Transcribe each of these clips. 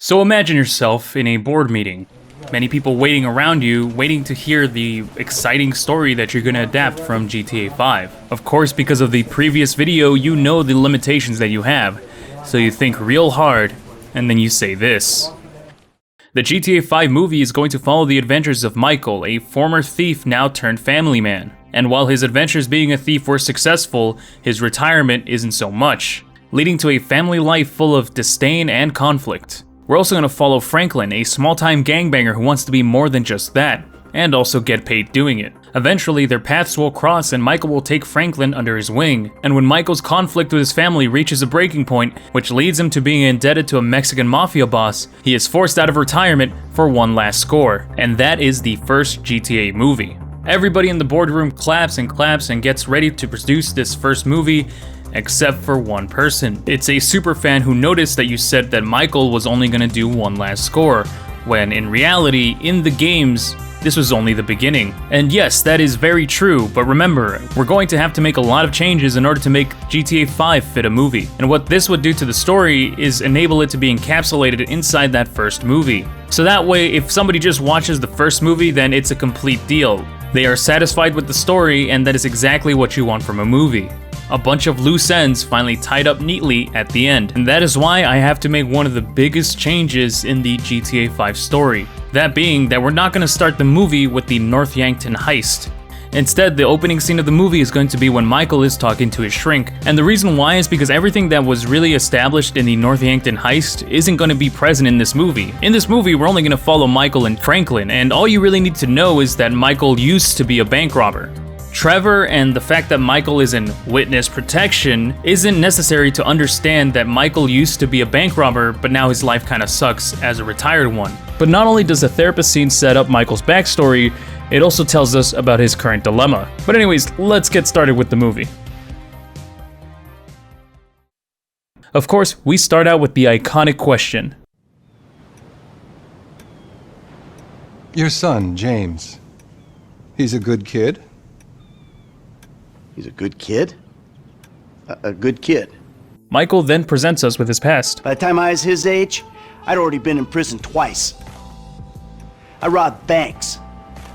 So imagine yourself in a board meeting. Many people waiting around you, waiting to hear the exciting story that you're gonna adapt from GTA 5. Of course, because of the previous video, you know the limitations that you have. So you think real hard, and then you say this. The GTA 5 movie is going to follow the adventures of Michael, a former thief now turned family man. And while his adventures being a thief were successful, his retirement isn't so much, leading to a family life full of disdain and conflict. We're also going to follow Frankling, a small-time gangbanger who wants to be more than just that, and also get paid doing it. Eventually, their paths will cross and Michael will take Frankling under his wing, and when Michael's conflict with his family reaches a breaking point, which leads him to being indebted to a Mexican mafia boss, he is forced out of retirement for one last score, and that is the first GTA movie. Everybody in the boardroom claps and gets ready to produce this first movie, except for one person. It's a superfan who noticed that you said that Michael was only gonna do one last score, when in reality, in the games, this was only the beginning. And yes, that is very true, but remember, we're going to have to make a lot of changes in order to make GTA 5 fit a movie. And what this would do to the story is enable it to be encapsulated inside that first movie. So that way, if somebody just watches the first movie, then it's a complete deal. They are satisfied with the story, and that is exactly what you want from a movie. A bunch of loose ends finally tied up neatly at the end. And that is why I have to make one of the biggest changes in the GTA 5 story. That being that we're not going to start the movie with the North Yankton heist. Instead, the opening scene of the movie is going to be when Michael is talking to his shrink. And the reason why is because everything that was really established in the North Yankton heist isn't going to be present in this movie. In this movie, we're only going to follow Michael and Frankling, and all you really need to know is that Michael used to be a bank robber. Trevor and the fact that Michael is in witness protection isn't necessary to understand that Michael used to be a bank robber, but now his life kinda sucks as a retired one. But not only does the therapist scene set up Michael's backstory, it also tells us about his current dilemma. But anyways, let's get started with the movie. Of course, we start out with the iconic question. Your son, James. He's a good kid? He's a good kid? A good kid. Michael then presents us with his past. By the time I was his age, I'd already been in prison twice. I robbed banks.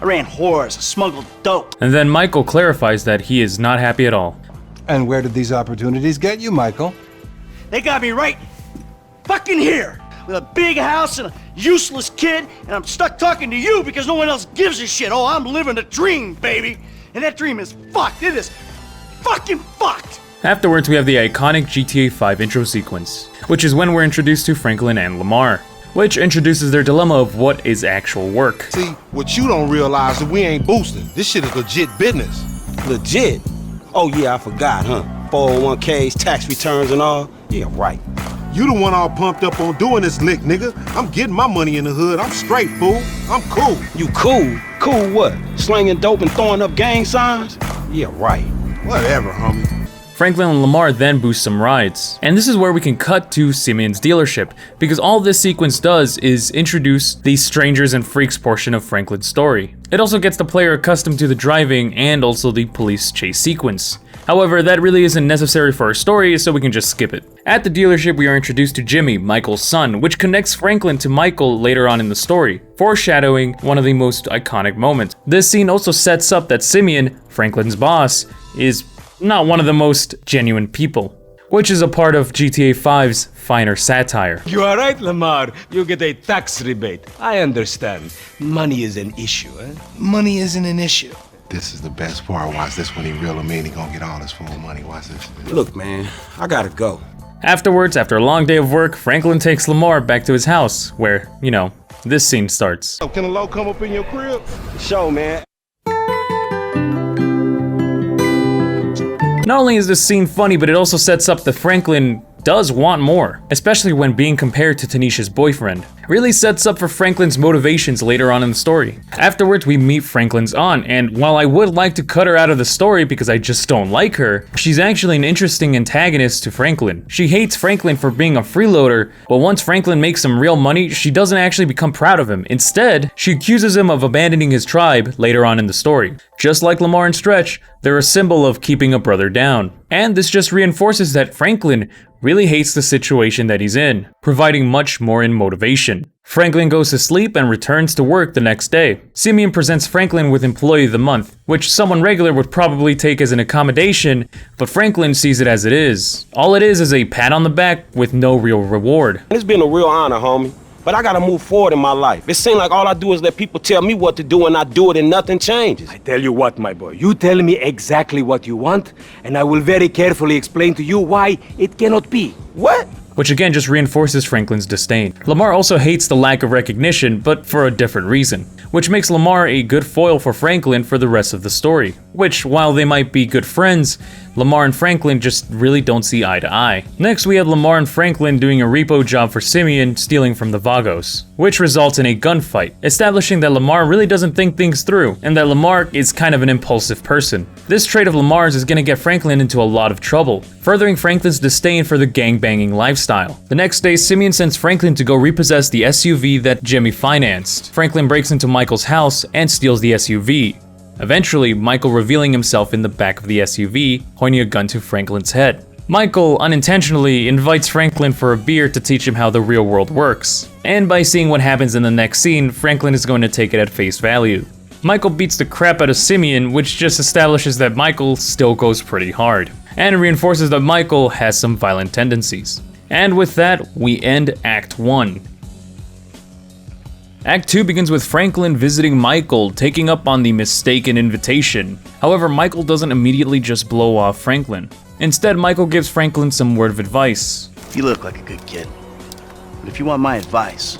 I ran whores, smuggled dope. And then Michael clarifies that he is not happy at all. And where did these opportunities get you, Michael? They got me right fucking here, with a big house and a useless kid, and I'm stuck talking to you because no one else gives a shit. Oh, I'm living a dream, baby. And that dream is fucked. It is fucking fucked! Afterwards, we have the iconic GTA 5 intro sequence, which is when we're introduced to Frankling and Lamar, which introduces their dilemma of what is actual work. See, what you don't realize is we ain't boosting. This shit is legit business. Legit? Oh yeah, I forgot, huh? 401ks, tax returns and all? Yeah, right. You the one all pumped up on doing this lick, nigga. I'm getting my money in the hood. I'm straight, fool. I'm cool. You cool? Cool what? Slinging dope and throwing up gang signs? Yeah, right. Whatever, homie. Franklin and Lamar then boost some rides. And this is where we can cut to Simeon's dealership, because all this sequence does is introduce the strangers and freaks portion of Franklin's story. It also gets the player accustomed to the driving and also the police chase sequence. However, that really isn't necessary for our story, so we can just skip it. At the dealership, we are introduced to Jimmy, Michael's son, which connects Frankling to Michael later on in the story, foreshadowing one of the most iconic moments. This scene also sets up that Simeon, Frankling's boss, is not one of the most genuine people, which is a part of GTA 5's finer satire. You are right, Lamar. You get a tax rebate. I understand. Money is an issue, eh? Money isn't an issue. This is the best part. Watch this when he real and mean. He gonna get all his full money. Watch this. Look, man, I gotta go. Afterwards, after a long day of work, Frankling takes Lamar back to his house, where, you know, this scene starts. Oh, can a low come up in your crib? Show, man. Not only is this scene funny, but it also sets up that Frankling does want more, especially when being compared to Tanisha's boyfriend. Really sets up for Frankling's motivations later on in the story. Afterwards, we meet Frankling's aunt, and while I would like to cut her out of the story because I just don't like her, she's actually an interesting antagonist to Frankling. She hates Frankling for being a freeloader, but once Frankling makes some real money, she doesn't actually become proud of him. Instead, she accuses him of abandoning his tribe later on in the story. Just like Lamar and Stretch, they're a symbol of keeping a brother down. And this just reinforces that Frankling really hates the situation that he's in, providing much more in motivation. Frankling goes to sleep and returns to work the next day. Simeon presents Frankling with Employee of the Month, which someone regular would probably take as an accommodation, but Frankling sees it as it is. All it is a pat on the back with no real reward. It's been a real honor, homie. But I gotta move forward in my life. It seems like all I do is let people tell me what to do and I do it and nothing changes. I tell you what, my boy, you tell me exactly what you want, and I will very carefully explain to you why it cannot be. What? Which again just reinforces Frankling's disdain. Lamar also hates the lack of recognition, but for a different reason, which makes Lamar a good foil for Franklin for the rest of the story. Which, while they might be good friends, Lamar and Franklin just really don't see eye to eye. Next, we have Lamar and Franklin doing a repo job for Simeon, stealing from the Vagos, which results in a gunfight, establishing that Lamar really doesn't think things through, and that Lamar is kind of an impulsive person. This trait of Lamar's is gonna get Franklin into a lot of trouble, furthering Franklin's disdain for the gangbanging lifestyle. The next day, Simeon sends Franklin to go repossess the SUV that Jimmy financed. Franklin breaks into Michael's house and steals the SUV. Eventually, Michael revealing himself in the back of the SUV, pointing a gun to Franklin's head. Michael unintentionally invites Franklin for a beer to teach him how the real world works. And by seeing what happens in the next scene, Franklin is going to take it at face value. Michael beats the crap out of Simeon, which just establishes that Michael still goes pretty hard, and reinforces that Michael has some violent tendencies. And with that, we end Act 1. Act 2 begins with Franklin visiting Michael, taking up on the mistaken invitation. However, Michael doesn't immediately just blow off Franklin. Instead, Michael gives Franklin some word of advice. You look like a good kid. But if you want my advice,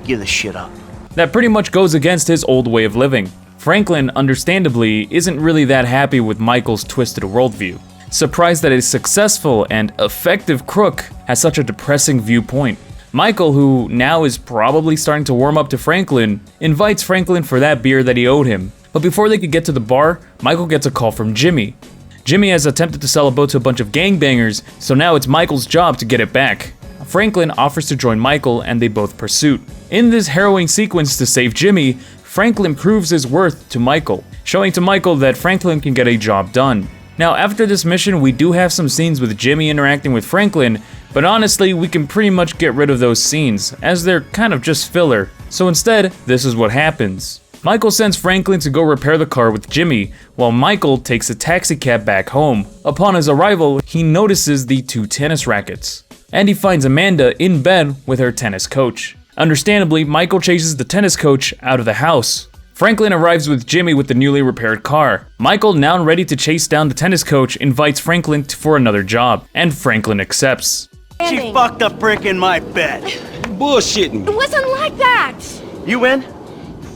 give this shit up. That pretty much goes against his old way of living. Franklin, understandably, isn't really that happy with Michael's twisted worldview, surprised that a successful and effective crook has such a depressing viewpoint. Michael, who now is probably starting to warm up to Franklin, invites Franklin for that beer that he owed him. But before they could get to the bar, Michael gets a call from Jimmy. Jimmy has attempted to sell a boat to a bunch of gangbangers, so now it's Michael's job to get it back. Franklin offers to join Michael and they both pursue. In this harrowing sequence to save Jimmy, Franklin proves his worth to Michael, showing to Michael that Franklin can get a job done. Now, after this mission, we do have some scenes with Jimmy interacting with Franklin, but honestly, we can pretty much get rid of those scenes, as they're kind of just filler. So instead, this is what happens. Michael sends Franklin to go repair the car with Jimmy, while Michael takes a taxi cab back home. Upon his arrival, he notices the 2 tennis rackets, and he finds Amanda in bed with her tennis coach. Understandably, Michael chases the tennis coach out of the house. Franklin arrives with Jimmy with the newly repaired car. Michael, now ready to chase down the tennis coach, invites Franklin for another job, and Franklin accepts. She fucked a brick in my bed. Bullshitting It me. wasn't like that! You in?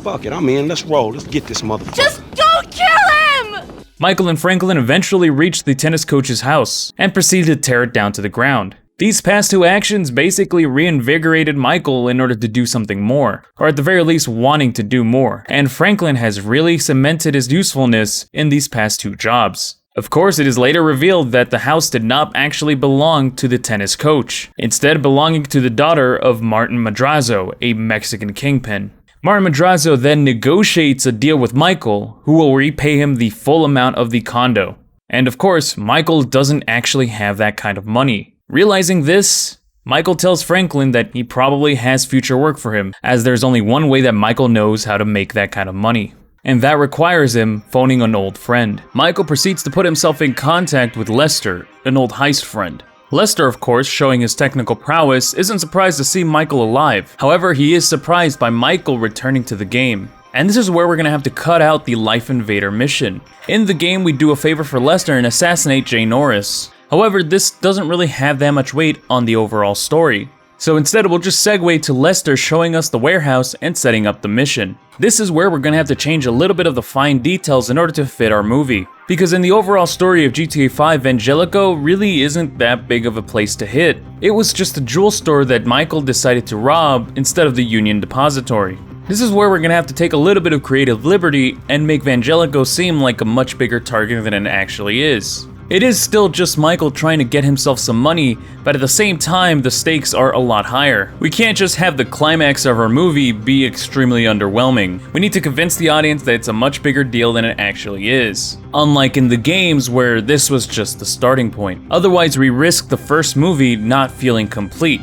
Fuck it, I'm in. Let's roll. Let's get this motherfucker. Just don't kill him! Michael and Franklin eventually reach the tennis coach's house, and proceed to tear it down to the ground. These past 2 actions basically reinvigorated Michael in order to do something more, or at the very least wanting to do more, and Franklin has really cemented his usefulness in these past 2 jobs. Of course, it is later revealed that the house did not actually belong to the tennis coach, instead belonging to the daughter of Martin Madrazo, a Mexican kingpin. Martin Madrazo then negotiates a deal with Michael, who will repay him the full amount of the condo. And of course, Michael doesn't actually have that kind of money. Realizing this, Michael tells Franklin that he probably has future work for him, as there's only one way that Michael knows how to make that kind of money, and that requires him phoning an old friend. Michael proceeds to put himself in contact with Lester, an old heist friend. Lester, of course, showing his technical prowess, isn't surprised to see Michael alive. However, he is surprised by Michael returning to the game. And this is where we're gonna have to cut out the Life Invader mission. In the game, we do a favor for Lester and assassinate Jay Norris. However, this doesn't really have that much weight on the overall story. So instead, we'll just segue to Lester showing us the warehouse and setting up the mission. This is where we're gonna have to change a little bit of the fine details in order to fit our movie. Because in the overall story of GTA 5, Angelico really isn't that big of a place to hit. It was just a jewel store that Michael decided to rob instead of the Union Depository. This is where we're gonna have to take a little bit of creative liberty and make Vangelico seem like a much bigger target than it actually is. It is still just Michael trying to get himself some money, but at the same time, the stakes are a lot higher. We can't just have the climax of our movie be extremely underwhelming. We need to convince the audience that it's a much bigger deal than it actually is. Unlike in the games where this was just the starting point. Otherwise, we risk the first movie not feeling complete.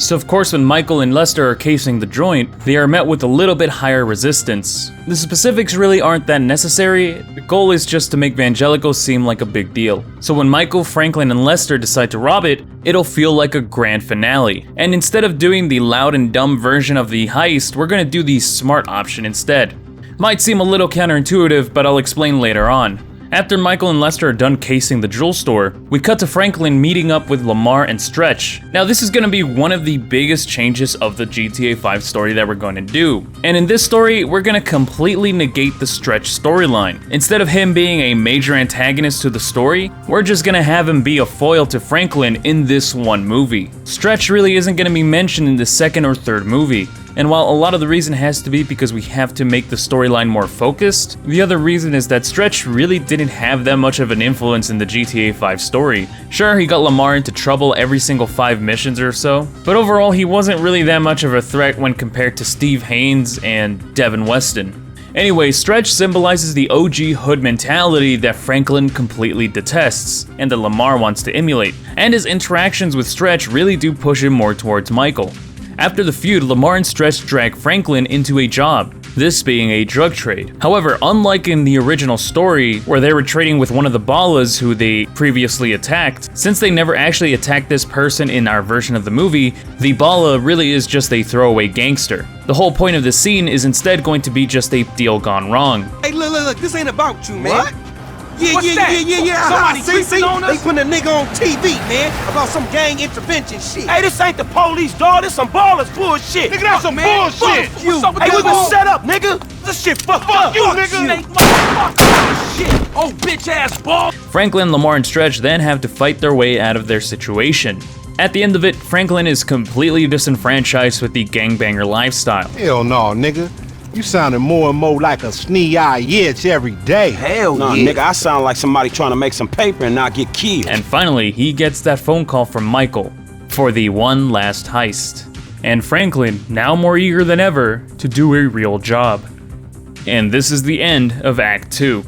So of course when Michael and Lester are casing the joint, they are met with a little bit higher resistance. The specifics really aren't that necessary, the goal is just to make Vangelico seem like a big deal. So when Michael, Franklin, and Lester decide to rob it, it'll feel like a grand finale. And instead of doing the loud and dumb version of the heist, we're gonna do the smart option instead. Might seem a little counterintuitive, but I'll explain later on. After Michael and Lester are done casing the jewel store, we cut to Franklin meeting up with Lamar and Stretch. Now this is gonna be one of the biggest changes of the GTA 5 story that we're gonna do. And in this story, we're gonna completely negate the Stretch storyline. Instead of him being a major antagonist to the story, we're just gonna have him be a foil to Franklin in this one movie. Stretch really isn't gonna be mentioned in the second or third movie. And while a lot of the reason has to be because we have to make the storyline more focused, the other reason is that Stretch really didn't have that much of an influence in the GTA 5 story. Sure, he got Lamar into trouble every single 5 missions or so, but overall he wasn't really that much of a threat when compared to Steve Haynes and Devin Weston. Anyway, Stretch symbolizes the OG hood mentality that Franklin completely detests, and that Lamar wants to emulate, and his interactions with Stretch really do push him more towards Michael. After the feud, Lamar and Stretch drag Franklin into a job, this being a drug trade. However, unlike in the original story, where they were trading with one of the Ballas who they previously attacked, since they never actually attacked this person in our version of the movie, the Balla really is just a throwaway gangster. The whole point of the scene is instead going to be just a deal gone wrong. Hey, look, this ain't about you, man. What? Yeah. Somebody See, creeping on us? they putting a nigga on TV, man, about some gang intervention shit. Hey, this ain't the police, dawg. This some ballers bullshit. Nigga, that's some bullshit. Fuck you. What's up with Hey, that we been bull? set up, nigga. This shit fucked up. you, nigga. Shit. Oh, bitch ass ball. Franklin, Lamar, and Stretch then have to fight their way out of their situation. At the end of it, Franklin is completely disenfranchised with the gangbanger lifestyle. Hell no, nigga. You sounding more and more like a snee-eye itch every day. Hell Nah, yeah. nigga, I sound like somebody trying to make some paper and not get killed. And finally, he gets that phone call from Michael for the one last heist. And Franklin, now more eager than ever to do a real job. And this is the end of Act 2.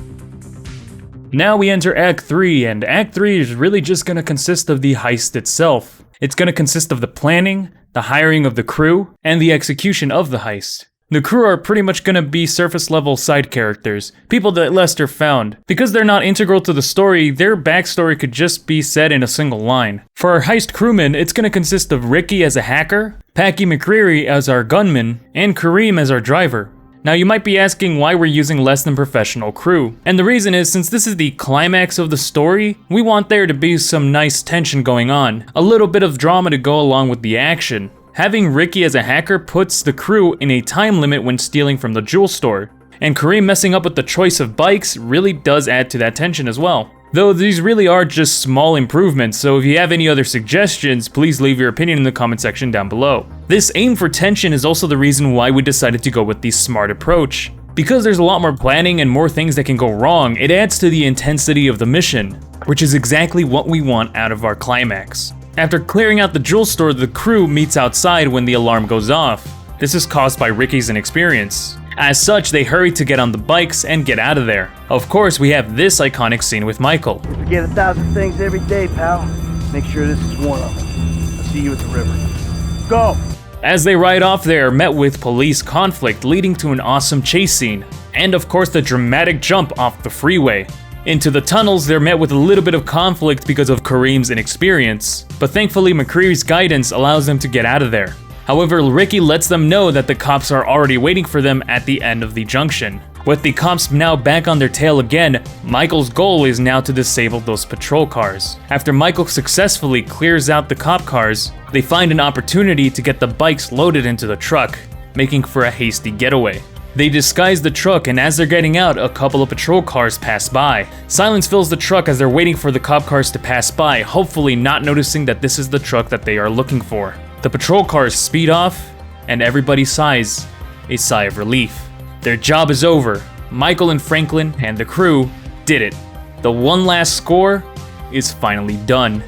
Now we enter Act 3, and Act 3 is really just gonna consist of the heist itself. It's gonna consist of the planning, the hiring of the crew, and the execution of the heist. The crew are pretty much gonna be surface level side characters, people that Lester found. Because they're not integral to the story, their backstory could just be said in a single line. For our heist crewmen, it's gonna consist of Ricky as a hacker, Packy McCreary as our gunman, and Kareem as our driver. Now you might be asking why we're using less than professional crew. And the reason is, since this is the climax of the story, we want there to be some nice tension going on, a little bit of drama to go along with the action. Having Ricky as a hacker puts the crew in a time limit when stealing from the jewel store, and Kareem messing up with the choice of bikes really does add to that tension as well. Though these really are just small improvements, so if you have any other suggestions, please leave your opinion in the comment section down below. This aim for tension is also the reason why we decided to go with the smart approach. Because there's a lot more planning and more things that can go wrong, it adds to the intensity of the mission, which is exactly what we want out of our climax. After clearing out the jewel store, the crew meets outside when the alarm goes off. This is caused by Ricky's inexperience. As such, they hurry to get on the bikes and get out of there. Of course, we have this iconic scene with Michael. Forget 1,000 things every day, pal. Make sure this is one of them. I'll see you at the river. Go! As they ride off, they are met with police conflict, leading to an awesome chase scene. And of course, the dramatic jump off the freeway. Into the tunnels, they're met with a little bit of conflict because of Kareem's inexperience, but thankfully McCreary's guidance allows them to get out of there. However, Ricky lets them know that the cops are already waiting for them at the end of the junction. With the cops now back on their tail again, Michael's goal is now to disable those patrol cars. After Michael successfully clears out the cop cars, they find an opportunity to get the bikes loaded into the truck, making for a hasty getaway. They disguise the truck, and as they're getting out, a couple of patrol cars pass by. Silence fills the truck as they're waiting for the cop cars to pass by, hopefully not noticing that this is the truck that they are looking for. The patrol cars speed off, and everybody sighs a sigh of relief. Their job is over. Michael and Franklin and the crew did it. The one last score is finally done.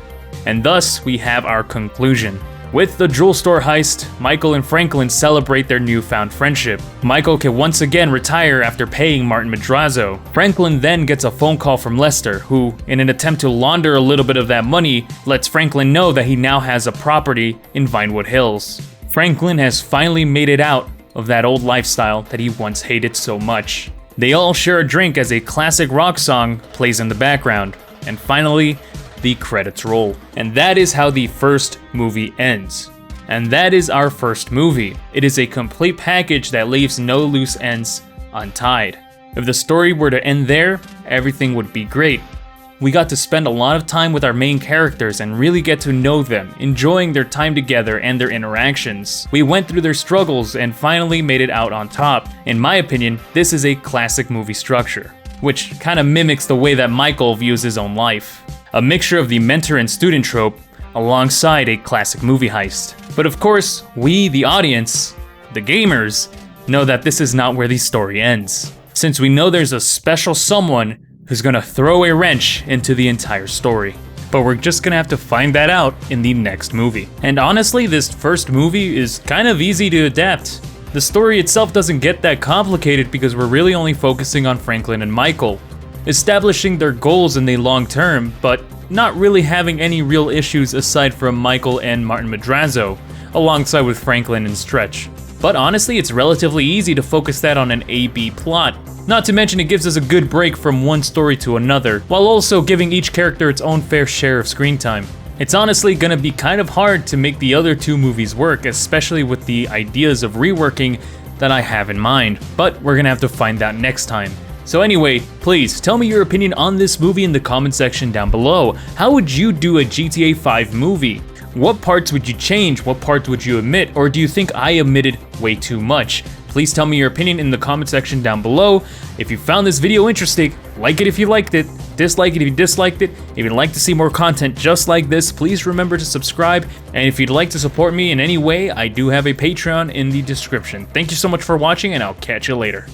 And thus, we have our conclusion. With the jewel store heist, Michael and Franklin celebrate their newfound friendship. Michael can once again retire after paying Martin Madrazo. Franklin then gets a phone call from Lester, who, in an attempt to launder a little bit of that money, lets Franklin know that he now has a property in Vinewood Hills. Franklin has finally made it out of that old lifestyle that he once hated so much. They all share a drink as a classic rock song plays in the background. And finally, the credits roll. And that is how the first movie ends. And that is our first movie. It is a complete package that leaves no loose ends untied. If the story were to end there, everything would be great. We got to spend a lot of time with our main characters and really get to know them, enjoying their time together and their interactions. We went through their struggles and finally made it out on top. In my opinion, this is a classic movie structure, which kind of mimics the way that Michael views his own life. A mixture of the mentor and student trope alongside a classic movie heist. But of course, we, the audience, the gamers, know that this is not where the story ends, since we know there's a special someone who's gonna throw a wrench into the entire story. But we're just gonna have to find that out in the next movie. And honestly, this first movie is kind of easy to adapt. The story itself doesn't get that complicated because we're really only focusing on Franklin and Michael, establishing their goals in the long term, but not really having any real issues aside from Michael and Martin Madrazo, alongside with Franklin and Stretch. But honestly, it's relatively easy to focus that on an A-B plot. Not to mention it gives us a good break from one story to another, while also giving each character its own fair share of screen time. It's honestly gonna be kind of hard to make the other two movies work, especially with the ideas of reworking that I have in mind, but we're gonna have to find out next time. So anyway, please tell me your opinion on this movie in the comment section down below. How would you do a GTA 5 movie? What parts would you change? What parts would you omit? Or do you think I omitted way too much? Please tell me your opinion in the comment section down below. If you found this video interesting, like it if you liked it, dislike it if you disliked it. If you'd like to see more content just like this, please remember to subscribe. And if you'd like to support me in any way, I do have a Patreon in the description. Thank you so much for watching, and I'll catch you later.